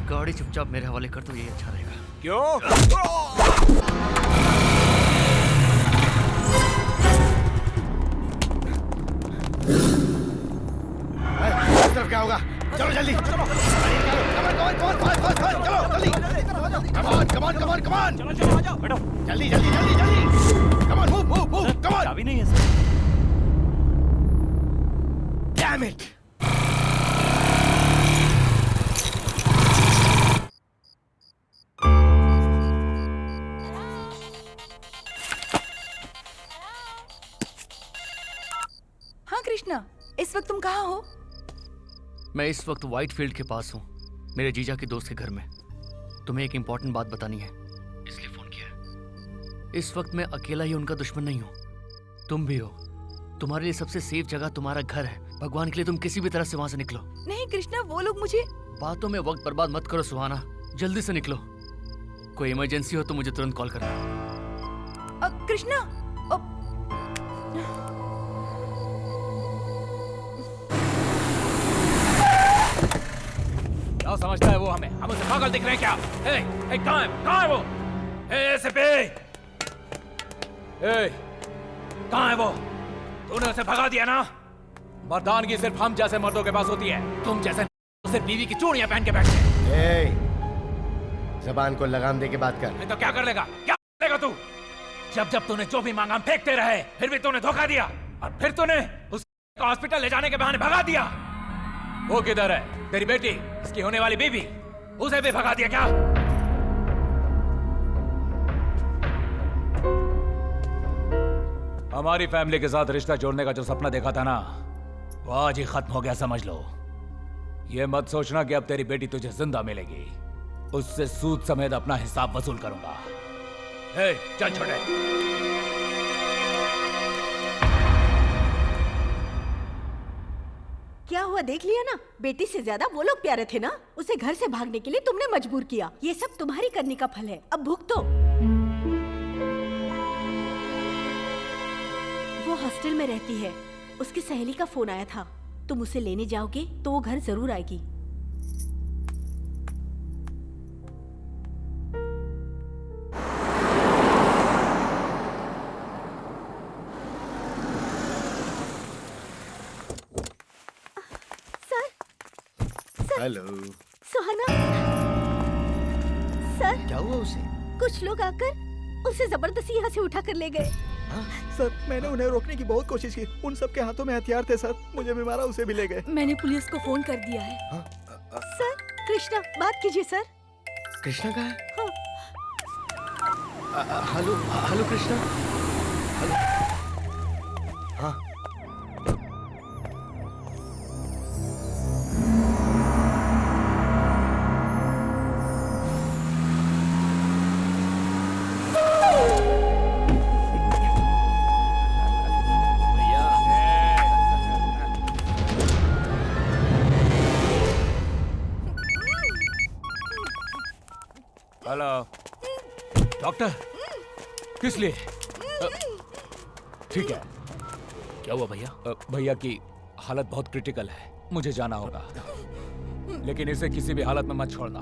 [SPEAKER 6] गाड़ी चुपचाप मेरे हवाले कर दो, ये अच्छा रहेगा।
[SPEAKER 7] क्यों?
[SPEAKER 3] इस तरफ क्या होगा? चलो जल्दी, चलो जल्दी जल्दी जल्दी जल्दी, कमान मूव मूव मूव, कमान।
[SPEAKER 2] चाबी नहीं है सर।
[SPEAKER 3] Damn it.
[SPEAKER 10] हाँ कृष्णा, इस वक्त तुम कहाँ हो?
[SPEAKER 6] मैं इस वक्त व्हाइट फील्ड के पास हूँ, मेरे जीजा के दोस्त के घर में। तुम्हें एक इंपॉर्टेंट बात बतानी है, इसलिए फोन किया है। इस वक्त मैं अकेला ही उनका दुश्मन नहीं हूँ, तुम भी हो। तुम्हारे लिए सबसे सेफ जगह तुम्हारा घर है। भगवान के लिए तुम किसी भी तरह से वहां से निकलो।
[SPEAKER 10] नहीं कृष्णा, वो लोग मुझे...
[SPEAKER 6] बातों में वक्त बर्बाद मत करो सुहाना, जल्दी से निकलो। कोई इमरजेंसी हो तो मुझे तुरंत कॉल करना।
[SPEAKER 10] कृष्णा,
[SPEAKER 7] क्या समझता है वो हमें? हम उसे पागल दिख रहे हैं क्या? कहाँ है वो? कहाँ है वो? तूने उसे भगा दिया ना? मर्दानगी सिर्फ हम जैसे मर्दों के पास होती है, तुम जैसे सिर्फ बीवी की चूड़ियां पहन के बैठे हैं।
[SPEAKER 3] ज़बान को लगाम दे के बात कर।
[SPEAKER 7] नहीं तो क्या कर लेगा? क्या करेगा तू? जब जब तूने जो भी मांगा हम फेंकते रहे, फिर भी तूने धोखा दिया, और फिर तूने उसको हॉस्पिटल ले जाने के बहाने भगा दिया। वो किधर है? तेरी बेटी, इसकी होने वाली बीवी, उसे भी भगा दिया क्या? हमारी फैमिली के साथ रिश्ता जोड़ने का जो सपना देखा था ना, वो आज ही खत्म हो गया, समझ लो। ये मत सोचना कि अब तेरी बेटी तुझे जिंदा मिलेगी, उससे सूद समेत अपना हिसाब वसूल करूंगा। चल छोटे।
[SPEAKER 11] क्या हुआ देख लिया ना, बेटी से ज्यादा वो लोग प्यारे थे ना। उसे घर से भागने के लिए तुमने मजबूर किया। ये सब तुम्हारी करनी का फल है, अब भुगतो। वो हॉस्टल में रहती है, उसकी सहेली का फोन आया था। तुम उसे लेने जाओगे तो वो घर जरूर आएगी।
[SPEAKER 3] हेलो
[SPEAKER 11] सुहाना सर,
[SPEAKER 9] क्या हुआ उसे?
[SPEAKER 11] कुछ लोग आकर उसे जबरदस्ती यहाँ से उठा कर ले गए।
[SPEAKER 9] सर, मैंने उन्हें रोकने की बहुत कोशिश की। उन सब के हाथों में हथियार थे सर। मुझे भी मारा, उसे भी ले गए।
[SPEAKER 1] मैंने पुलिस को फोन कर दिया है।
[SPEAKER 11] सर, कृष्णा बात कीजिए सर।
[SPEAKER 6] कृष्णा कहाँ है?
[SPEAKER 11] हाँ।
[SPEAKER 6] Hello hello Krishna. हेलो। हाँ
[SPEAKER 7] हेलो डॉक्टर, किस लिए? ठीक है।
[SPEAKER 4] क्या हुआ भैया?
[SPEAKER 7] भैया की हालत बहुत क्रिटिकल है, मुझे जाना होगा। लेकिन इसे किसी भी हालत में मत छोड़ना।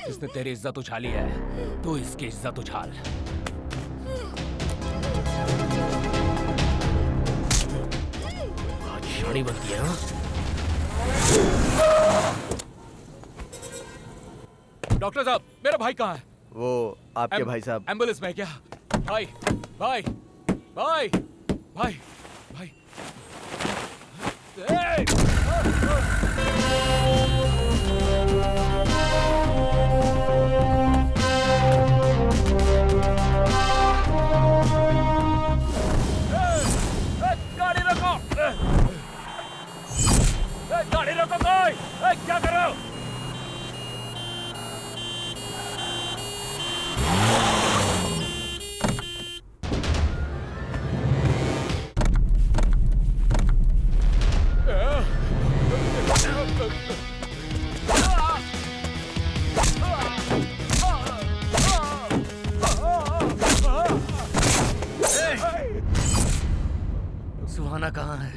[SPEAKER 7] इसने तेरी इज्जत उछाली है, तू इसकी इज्जत उछाल।
[SPEAKER 4] आज शाड़ी बनती है हाँ?
[SPEAKER 7] डॉक्टर साहब, मेरा भाई कहाँ है?
[SPEAKER 9] वो आपके भाई साहब
[SPEAKER 7] एम्बुलेंस में है क्या? भाई भाई भाई भाई भाई गाड़ी रोको! गाड़ी रोको कोई! क्या कर रहे हो?
[SPEAKER 6] सुहाना कहाँ है?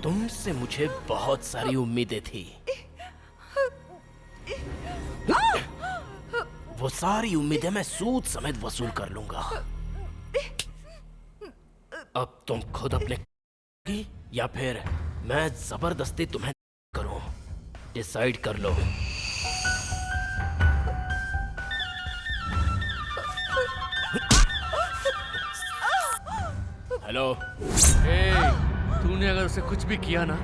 [SPEAKER 4] तुमसे मुझे बहुत सारी उम्मीदें थी। वो सारी उम्मीदें मैं सूद समेत वसूल कर लूंगा। अब तुम खुद अपने या फिर मैं जबरदस्ती तुम्हें करूं, डिसाइड कर लो। हेलो।
[SPEAKER 6] तूने अगर उसे कुछ भी किया ना,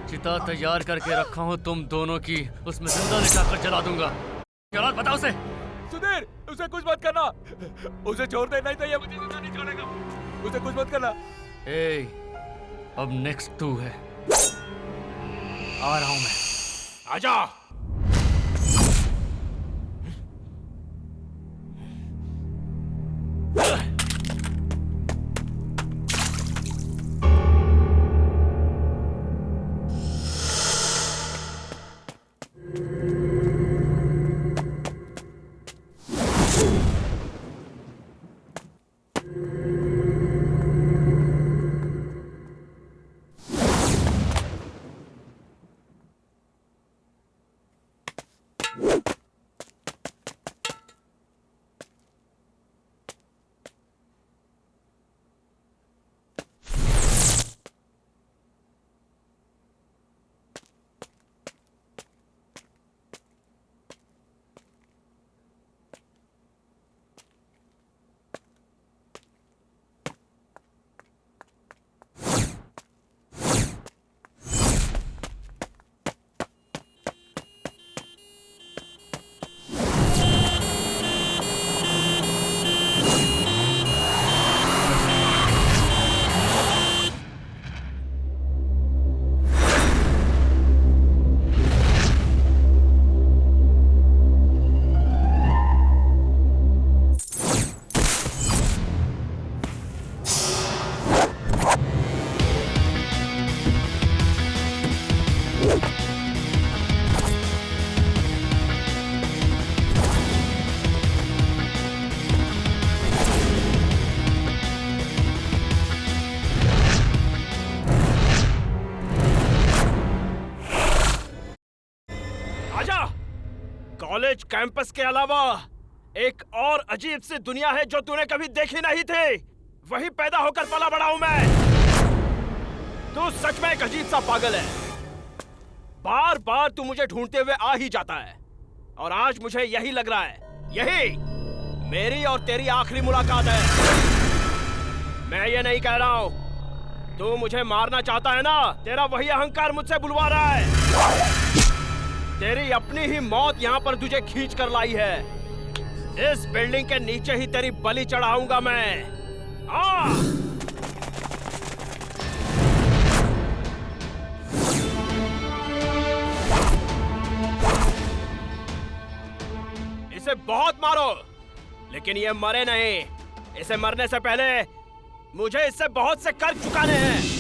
[SPEAKER 6] चिता तैयार करके रखा हूँ तुम दोनों की, उसमें जिंदा लिटाकर जला दूंगा। क्या बताओ उसे?
[SPEAKER 7] सुधीर, उसे कुछ मत करना। उसे छोड़ दे, नहीं तो ये मुझे जिंदा नहीं छोड़ेगा। उसे कुछ मत करना।
[SPEAKER 6] अब नेक्स्ट तू है। आ रहा हूं मैं।
[SPEAKER 4] आजा। कॉलेज कैंपस के अलावा एक और अजीब सी दुनिया है जो तूने कभी देखी नहीं थी। वही पैदा होकर पला बड़ा हूं मैं। तू सच में एक अजीब सा पागल है। बार बार तू मुझे ढूंढते हुए आ ही जाता है और आज मुझे यही लग रहा है, यही मेरी और तेरी आखिरी मुलाकात है। मैं ये नहीं कह रहा हूं तू मुझे मारना चाहता है ना, तेरा वही अहंकार मुझसे बुलवा रहा है। तेरी अपनी ही मौत यहाँ पर तुझे खींच कर लाई है। इस बिल्डिंग के नीचे ही तेरी बलि चढ़ाऊंगा मैं। इसे बहुत मारो, लेकिन ये मरे नहीं। इसे मरने से पहले मुझे इससे बहुत से कर्ज चुकाने हैं।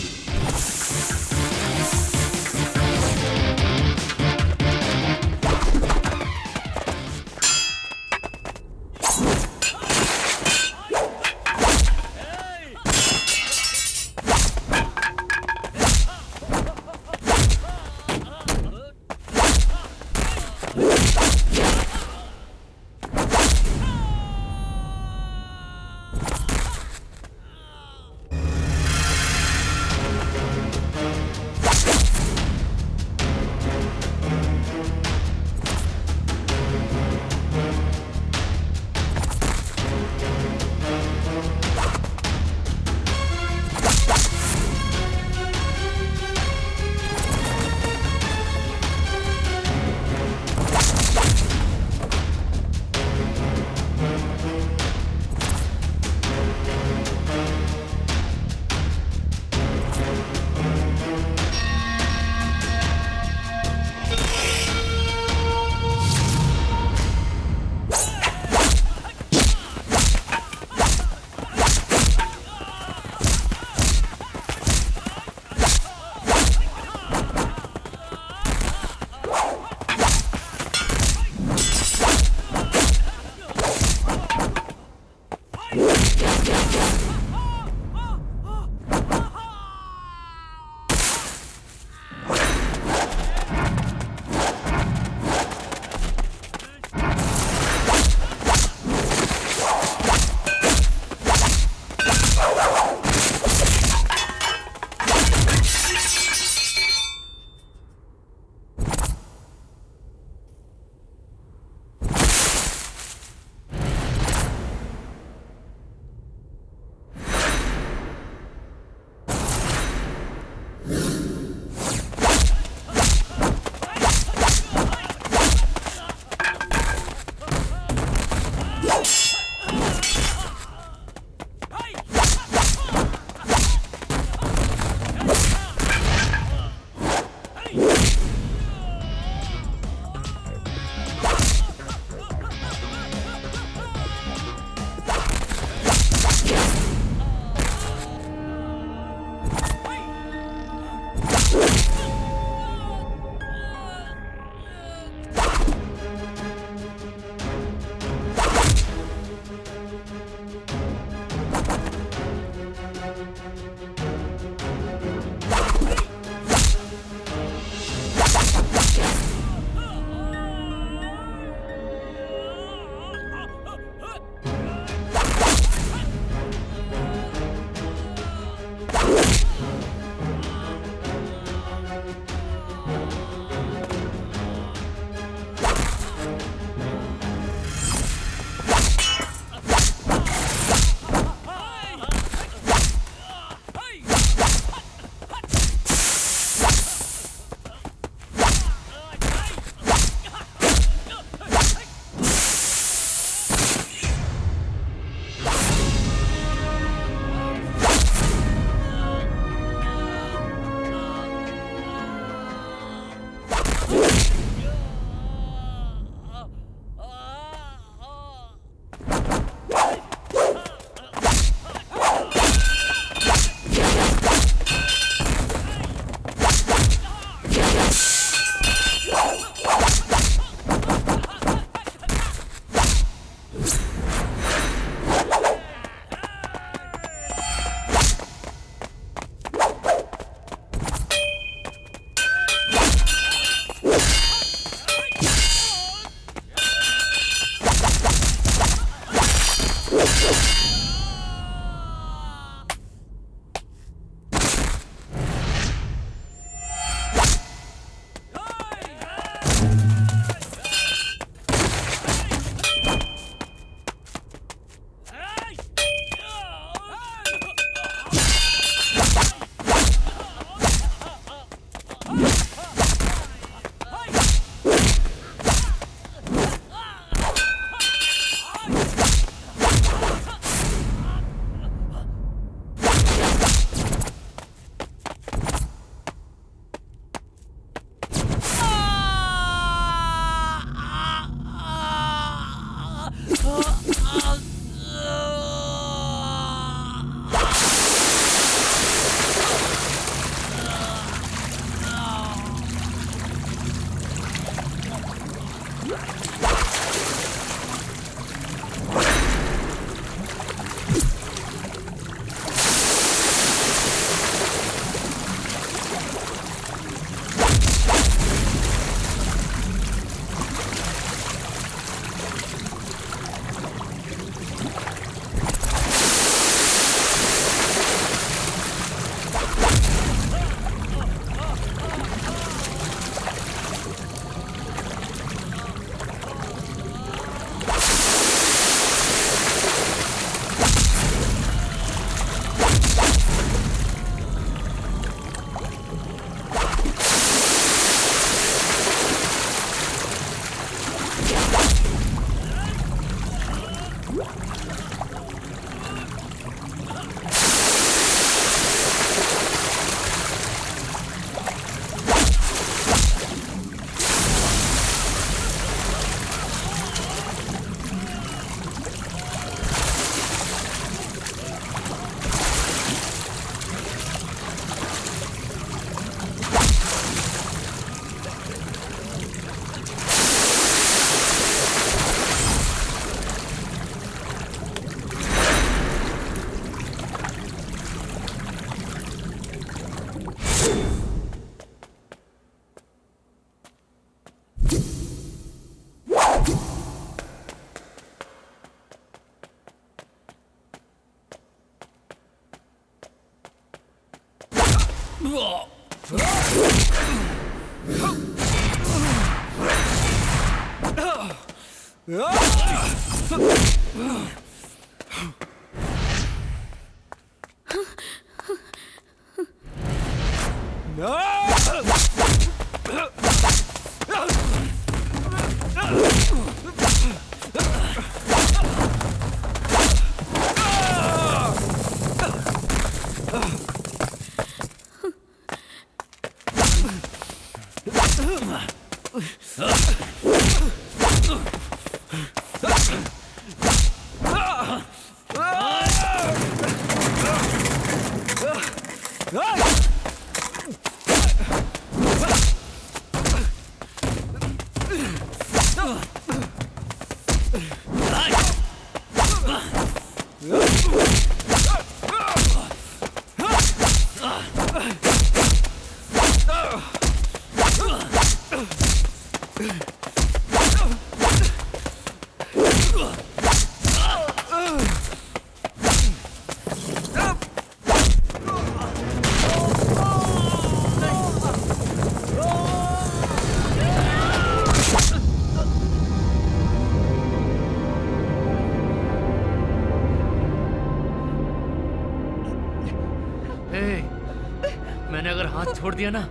[SPEAKER 6] मैंने अगर हाथ छोड़ दिया ना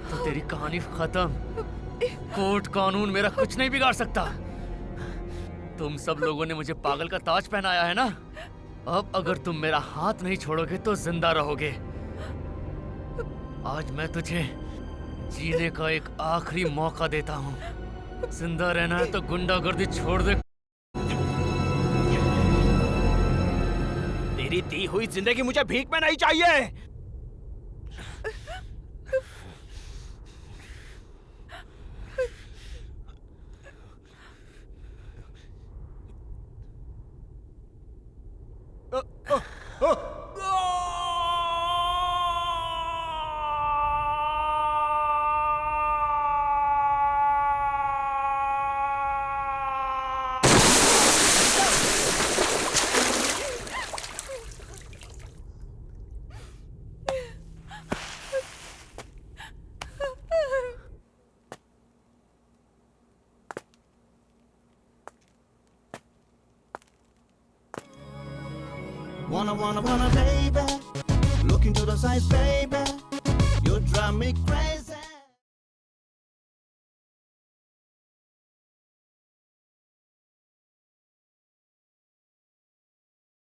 [SPEAKER 6] तो तेरी कहानी खत्म। कोर्ट कानून मेरा कुछ नहीं बिगाड़ सकता। तुम सब लोगों ने मुझे पागल का ताज पहनाया है ना, अब अगर तुम मेरा हाथ नहीं छोड़ोगे तो जिंदा रहोगे। आज मैं तुझे जीने का एक आखिरी मौका देता हूँ। जिंदा रहना है तो गुंडागर्दी छोड़ दे।
[SPEAKER 4] तेरी दी हुई जिंदगी मुझे भीख में नहीं चाहिए।
[SPEAKER 12] Wanna, baby. Look into those eyes, baby. You drive me crazy.